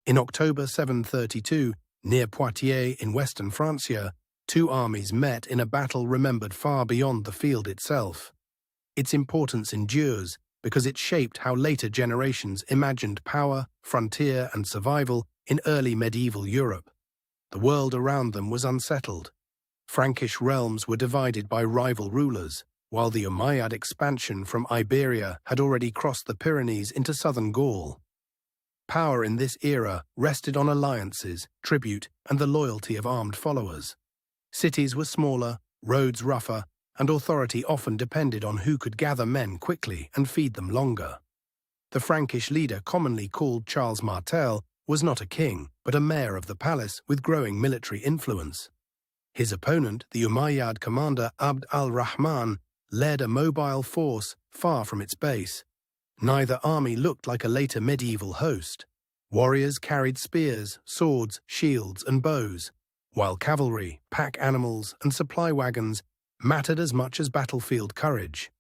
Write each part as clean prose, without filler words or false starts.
In October 732, near Poitiers in western Francia, two armies met in a battle remembered far beyond the field itself. Its importance endures because it shaped how later generations imagined power, frontier, and survival in early medieval Europe. The world around them was unsettled. Frankish realms were divided by rival rulers, while the Umayyad expansion from Iberia had already crossed the Pyrenees into southern Gaul. Power in this era rested on alliances, tribute, and the loyalty of armed followers. Cities were smaller, roads rougher, and authority often depended on who could gather men quickly and feed them longer. The Frankish leader, commonly called Charles Martel, was not a king, but a mayor of the palace with growing military influence. His opponent, the Umayyad commander ʿAbd al-Rahman, led a mobile force far from its base. Neither army looked like a later medieval host. Warriors carried spears, swords, shields, and bows, while cavalry, pack animals, and supply wagons mattered as much as battlefield courage.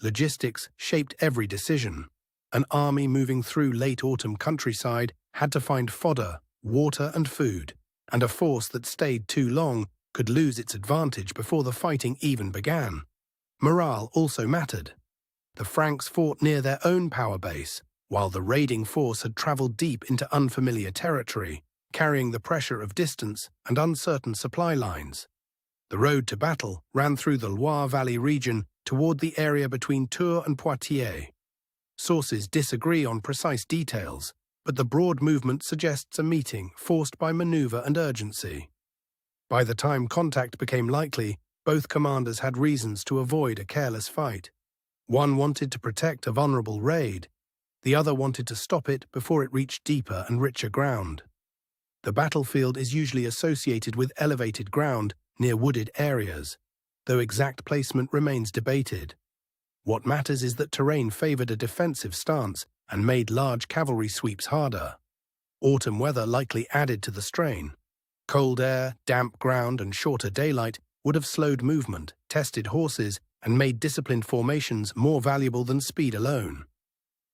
Logistics shaped every decision. An army moving through late autumn countryside had to find fodder, water, and food, and a force that stayed too long could lose its advantage before the fighting even began. Morale also mattered. The Franks fought near their own power base, while the raiding force had traveled deep into unfamiliar territory, carrying the pressure of distance and uncertain supply lines. The road to battle ran through the Loire Valley region toward the area between Tours and Poitiers. Sources disagree on precise details, but the broad movement suggests a meeting forced by maneuver and urgency. By the time contact became likely, both commanders had reasons to avoid a careless fight. One wanted to protect a vulnerable raid, the other wanted to stop it before it reached deeper and richer ground. The battlefield is usually associated with elevated ground near wooded areas, though exact placement remains debated. What matters is that terrain favored a defensive stance and made large cavalry sweeps harder. Autumn weather likely added to the strain. Cold air, damp ground, and shorter daylight would have slowed movement, tested horses, and made disciplined formations more valuable than speed alone.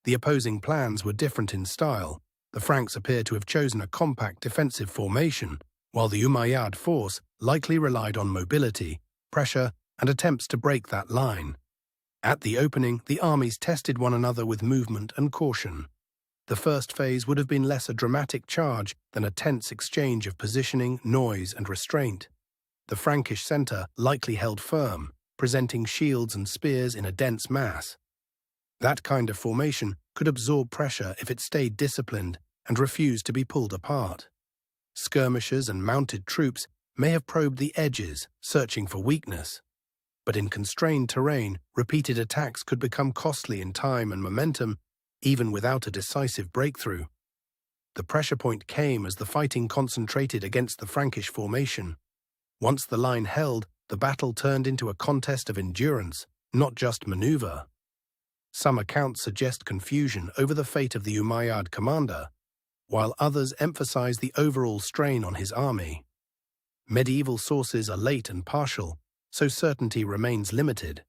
The opposing plans were different in style. The Franks appear to have chosen a compact defensive formation, while the Umayyad force likely relied on mobility, pressure, and attempts to break that line. At the opening, the armies tested one another with movement and caution. The first phase would have been less a dramatic charge than a tense exchange of positioning, noise, and restraint. The Frankish centre likely held firm, presenting shields and spears in a dense mass. That kind of formation could absorb pressure if it stayed disciplined and refused to be pulled apart. Skirmishers and mounted troops may have probed the edges, searching for weakness. But in constrained terrain, repeated attacks could become costly in time and momentum, even without a decisive breakthrough. The pressure point came as the fighting concentrated against the Frankish formation. Once the line held, the battle turned into a contest of endurance, not just maneuver. Some accounts suggest confusion over the fate of the Umayyad commander, while others emphasize the overall strain on his army. Medieval sources are late and partial, so certainty remains limited.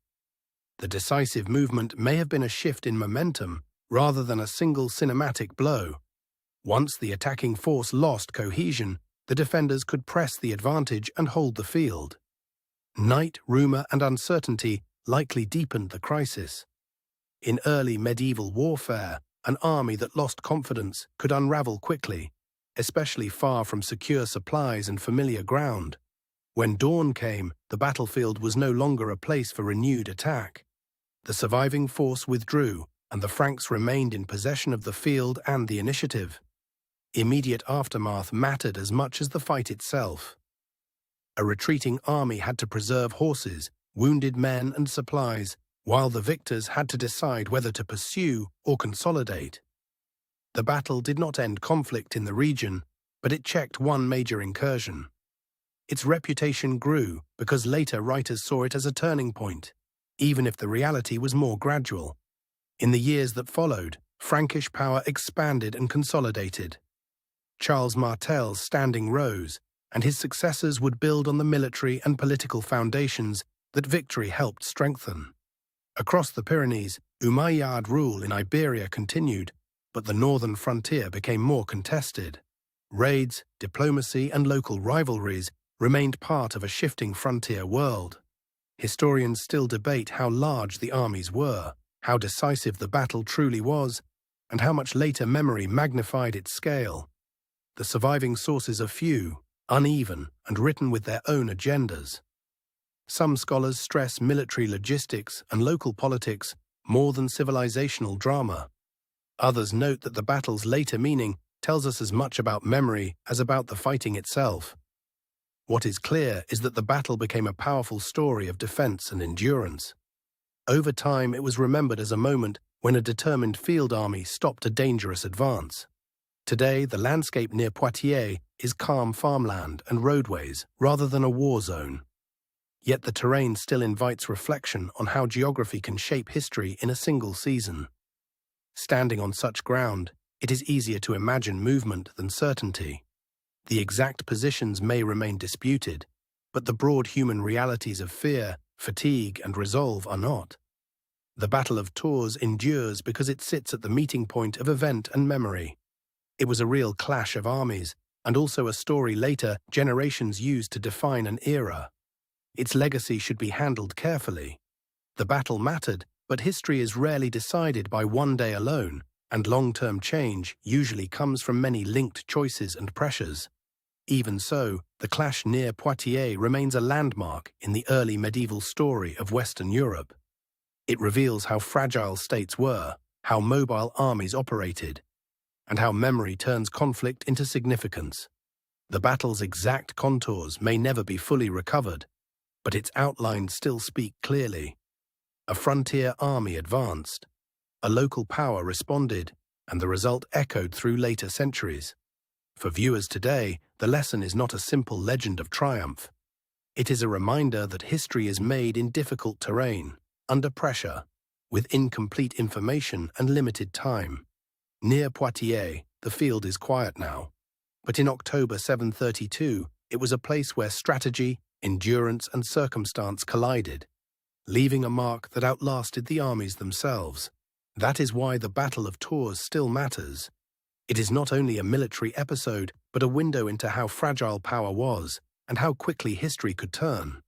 The decisive movement may have been a shift in momentum rather than a single cinematic blow. Once the attacking force lost cohesion, the defenders could press the advantage and hold the field. Night, rumor, and uncertainty likely deepened the crisis. In early medieval warfare, an army that lost confidence could unravel quickly, especially far from secure supplies and familiar ground. When dawn came, the battlefield was no longer a place for renewed attack. The surviving force withdrew, and the Franks remained in possession of the field and the initiative. Immediate aftermath mattered as much as the fight itself. A retreating army had to preserve horses, wounded men, and supplies, while the victors had to decide whether to pursue or consolidate. The battle did not end conflict in the region, but it checked one major incursion. Its reputation grew because later writers saw it as a turning point, even if the reality was more gradual. In the years that followed, Frankish power expanded and consolidated. Charles Martel's standing rose, and his successors would build on the military and political foundations that victory helped strengthen. Across the Pyrenees, Umayyad rule in Iberia continued, but the northern frontier became more contested. raids, diplomacy, and local rivalries remained part of a shifting frontier world. Historians still debate how large the armies were, how decisive the battle truly was, and how much later memory magnified its scale. The surviving sources are few, uneven, and written with their own agendas. Some scholars stress military logistics and local politics more than civilizational drama. Others note that the battle's later meaning tells us as much about memory as about the fighting itself. What is clear is that the battle became a powerful story of defense and endurance. Over time, it was remembered as a moment when a determined field army stopped a dangerous advance. Today, the landscape near Poitiers is calm farmland and roadways rather than a war zone. Yet the terrain still invites reflection on how geography can shape history in a single season. Standing on such ground, it is easier to imagine movement than certainty. The exact positions may remain disputed, but the broad human realities of fear, fatigue, and resolve are not. The Battle of Tours endures because it sits at the meeting point of event and memory. It was a real clash of armies, and also a story later generations used to define an era. Its legacy should be handled carefully. The battle mattered, but history is rarely decided by one day alone, and long-term change usually comes from many linked choices and pressures. Even so, the clash near Poitiers remains a landmark in the early medieval story of Western Europe. It reveals how fragile states were, how mobile armies operated, and how memory turns conflict into significance. The battle's exact contours may never be fully recovered, but its outlines still speak clearly. A frontier army advanced, a local power responded, and the result echoed through later centuries. For viewers today, the lesson is not a simple legend of triumph. It is a reminder that history is made in difficult terrain, under pressure, with incomplete information and limited time. Near Poitiers, the field is quiet now, but in October 732, it was a place where strategy, endurance, and circumstance collided, leaving a mark that outlasted the armies themselves. That is why the Battle of Tours still matters. It is not only a military episode, but a window into how fragile power was and how quickly history could turn.